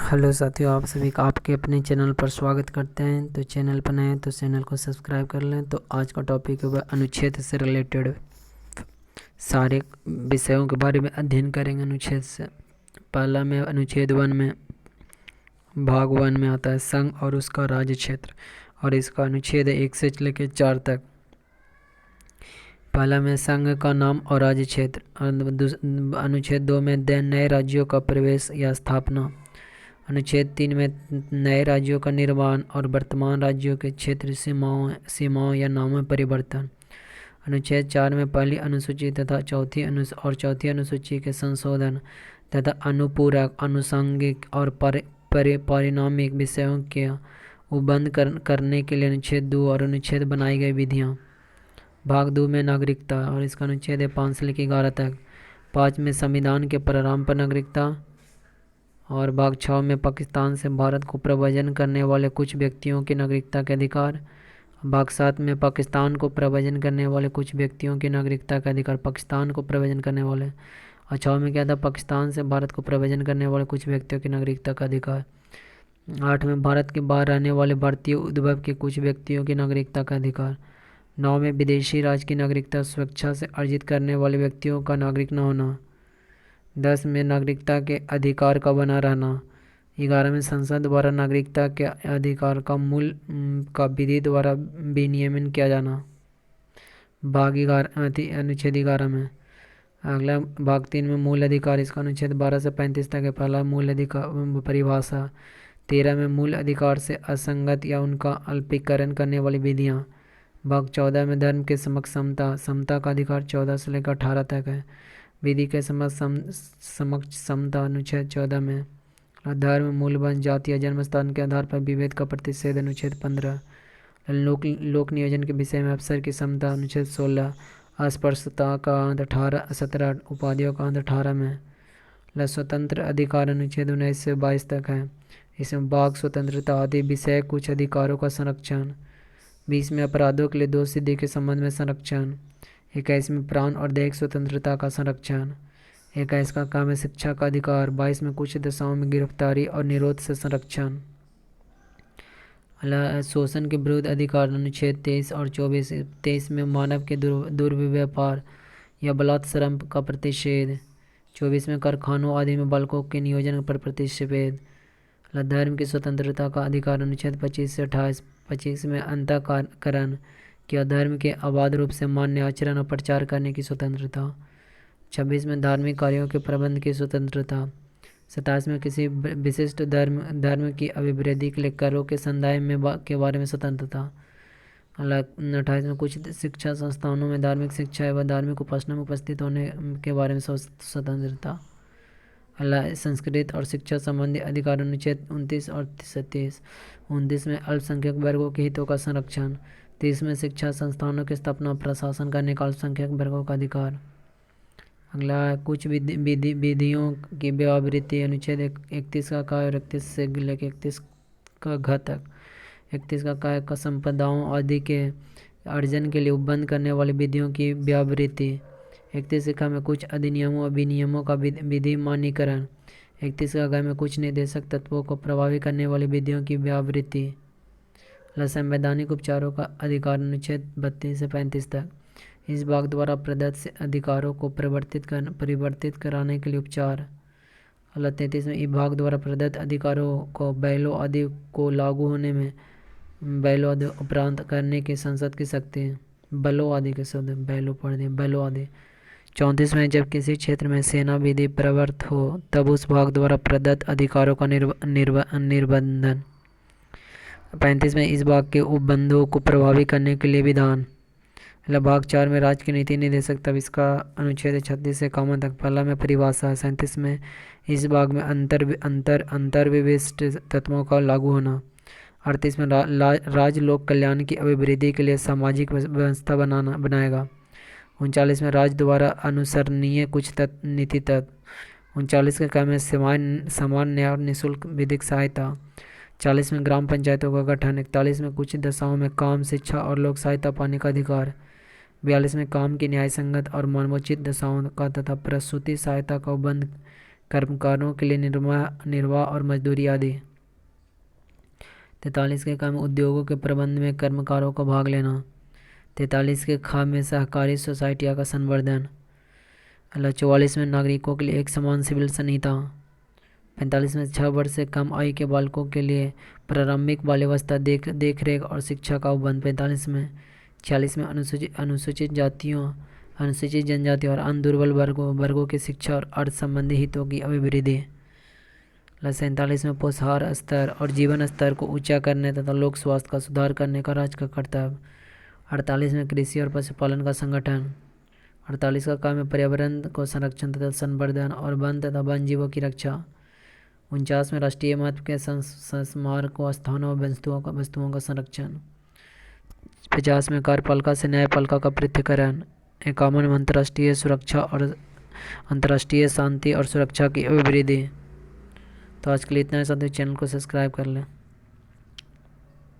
Hello साथियों, आप सभी का आपके अपने चैनल पर स्वागत करते हैं। तो चैनल पर नए हैं तो चैनल को सब्सक्राइब कर लें। तो आज का टॉपिक है वह अनुच्छेद से रिलेटेड सारे विषयों के बारे में अध्ययन करेंगे। अनुच्छेद से पहला में अनुच्छेद 1 में भाग 1 में आता है संघ और उसका राज्य क्षेत्र, और इसका अनुच्छेद 1 से लेकर 4 तक। पहला में संघ का नाम और राज्य क्षेत्र। अनुच्छेद 2 में नए राज्यों का प्रवेश या स्थापना। अनुच्छेद 3 में नए राज्यों का निर्माण और वर्तमान राज्यों के क्षेत्र सीमाओं या नामों में परिवर्तन। अनुच्छेद 4 में पहली अनुसूची तथा चौथी अनुसूची के संशोधन तथा अनुपूरक, अनुषंगिक और परिणामिक विषयों के उपबंध करने के लिए अनुच्छेद 2 और अनुच्छेद बनाई गई विधियाँ। भाग 2 में नागरिकता, और इसका अनुच्छेद है 5 से लेकर 11 तक। 5 में संविधान के प्रारंभ पर नागरिकता, और भाग 6 में पाकिस्तान से भारत को प्रव्रजन करने वाले कुछ व्यक्तियों की नागरिकता के अधिकार। भाग 7 में पाकिस्तान को प्रव्रजन करने वाले कुछ व्यक्तियों की नागरिकता का अधिकार। पाकिस्तान को प्रव्रजन करने वाले, और 6 में क्या था, पाकिस्तान से भारत को प्रव्रजन करने वाले कुछ व्यक्तियों की नागरिकता का अधिकार। 8 में भारत के बाहर रहने वाले भारतीय उद्भव के कुछ व्यक्तियों की नागरिकता का अधिकार। 9 में विदेशी राज्य की नागरिकता स्वेच्छा से अर्जित करने वाले व्यक्तियों का नागरिक न होना। 10 में नागरिकता के अधिकार का बना रहना। 11 में संसद द्वारा नागरिकता के अधिकार का मूल का विधि द्वारा विनियमन किया जाना। भाग 11 अनुच्छेद 11 में। अगला भाग 3 में मूल अधिकार, इसका अनुच्छेद 12 से 35 तक है। पहला मूल अधिकार परिभाषा। 13 में मूल अधिकार से असंगत या उनका अल्पीकरण करने वाली विधियाँ। भाग 14 में धर्म के समक्ष समता का अधिकार 14 से लेकर 18 तक है। विधि के समक्ष समता अनुच्छेद 14 में। धर्म, मूल वंश, जाति या जन्म स्थान के आधार पर विभेद का प्रतिषेध अनुच्छेद 15। लोक नियोजन के विषय में अवसर की समता अनुच्छेद 16। अस्पृश्यता का अंत 17 उपाधियों का अंत 18 में। स्वतंत्र अधिकार अनुच्छेद 19 से 22 तक है। इसमें वाक स्वतंत्रता आदि विषय कुछ अधिकारों का संरक्षण। 20 में अपराधों के लिए दोष सिद्धि के संबंध में संरक्षण। 21 में प्राण और दैहिक स्वतंत्रता का संरक्षण। 21 का काम है शिक्षा का अधिकार। 22 में कुछ दशाओं में गिरफ्तारी और निरोध से संरक्षण। शोषण के विरुद्ध अधिकार अनुच्छेद 23 और 24। 23 में मानव के दुर्व्यवहार या बलात्श्रम का प्रतिषेध। 24 में कारखानों आदि में बालकों के नियोजन पर प्रतिषेध। धर्म की स्वतंत्रता का अधिकार अनुच्छेद 25 से 28। 25 में अंतःकरण कि धर्म के अबाध रूप से मान्य आचरण और प्रचार करने की स्वतंत्रता। 26 में धार्मिक कार्यों के प्रबंध की स्वतंत्रता। 27 में किसी विशिष्ट धर्म की अभिवृद्धि के लिए करों के संदाय के बारे में स्वतंत्रता। 28 में कुछ शिक्षा संस्थानों में धार्मिक शिक्षा एवं धार्मिक उपासना में उपस्थित होने के बारे में स्वतंत्रता। संस्कृत और शिक्षा संबंधी अधिकार अनुच्छेद 29 और 37। 29 में अल्पसंख्यक वर्गों के हितों का संरक्षण। 30 में शिक्षा संस्थानों की स्थापना प्रशासन करने का अल्पसंख्यक वर्गों का अधिकार। अगला कुछ विधियों की व्यावृत्ति अनुच्छेद 31 का काय और 31 से लेकर 31 का घ तक। 31 का काय का संपदाओं आदि के अर्जन के लिए उपबंध करने वाली विधियों की व्यावृत्ति। 31 का में कुछ अधिनियमों और विनियमों का विधि मान्यकरण। 31 का ग में कुछ निर्देशक तत्वों को प्रभावित करने वाली विधियों की व्यावृत्ति। संवैधानिक उपचारों का अधिकार अनुच्छेद 32 से 35 तक। इस भाग द्वारा प्रदत्त अधिकारों को परिवर्तित कराने के लिए उपचार। 33 में इस भाग द्वारा प्रदत्त अधिकारों को बैलों आदि को लागू होने में बैलों आदि उपरांत करने की संसद की शक्ति है। बलों आदि के शब्द बैलों पढ़ दिए, बैलों आदि। 34 में जब किसी क्षेत्र में सेना विधि प्रवृत्त हो तब उस भाग द्वारा प्रदत्त अधिकारों का निर्बंधन। 35 में इस भाग के उपबंधों को प्रभावी करने के लिए विधान। भाग 4 में राज्य की नीति निर्देशक, तब इसका अनुच्छेद 36 से 51 तक। पहला में परिभाषा। 37 में इस भाग में अंतर्विशिष्ट तत्वों का लागू होना। 38 में राज्य लोक कल्याण की अभिवृद्धि के लिए सामाजिक व्यवस्था बनाएगा। 39 में राज्य द्वारा अनुसरणीय कुछ नीति तत्व। 39 के काम में समान न्याय और निःशुल्क विधिक सहायता। 40 में ग्राम पंचायतों का गठन। 41 में कुछ दशाओं में काम, शिक्षा और लोक सहायता पाने का अधिकार। 42 में काम की न्याय संगत और मानवोचित दशाओं का तथा प्रसूति सहायता का उपबंध कर्मकारों के लिए निर्वाह और मजदूरी आदि। 43 के काम उद्योगों के प्रबंध में कर्मकारों को भाग लेना। 43 के खा में सहकारी सोसाइटियाँ का संवर्धन। 44 में नागरिकों के लिए एक समान सिविल संहिता। 45 में 6 वर्ष से कम आयु के बालकों के लिए प्रारंभिक बाल्यावस्था देख रेख और शिक्षा का उपबंध। 45 में 46 में अनुसूचित जातियों, अनुसूचित जनजातियों और अन्य दुर्बल वर्गों की शिक्षा और अर्थ संबंधी हितों की अभिवृद्धि। 47 में पोषाहार स्तर और जीवन स्तर को ऊंचा करने तथा लोक स्वास्थ्य का सुधार करने का राज्य का कर्तव्य। 48 में कृषि और पशुपालन का संगठन। 48 का काम है पर्यावरण को संरक्षण तथा संवर्धन और वन तथा वन जीवों की रक्षा। 49 में राष्ट्रीय महत्व के स्मारकों, स्थानों और वस्तुओं का संरक्षण। 50 में कार्यपालिका से न्यायपालिका का पृथक्करण। 51 में अंतर्राष्ट्रीय सुरक्षा और अंतर्राष्ट्रीय शांति और सुरक्षा की अभिवृद्धि। तो आज के लिए इतना ही। साथ ही चैनल को सब्सक्राइब कर लें।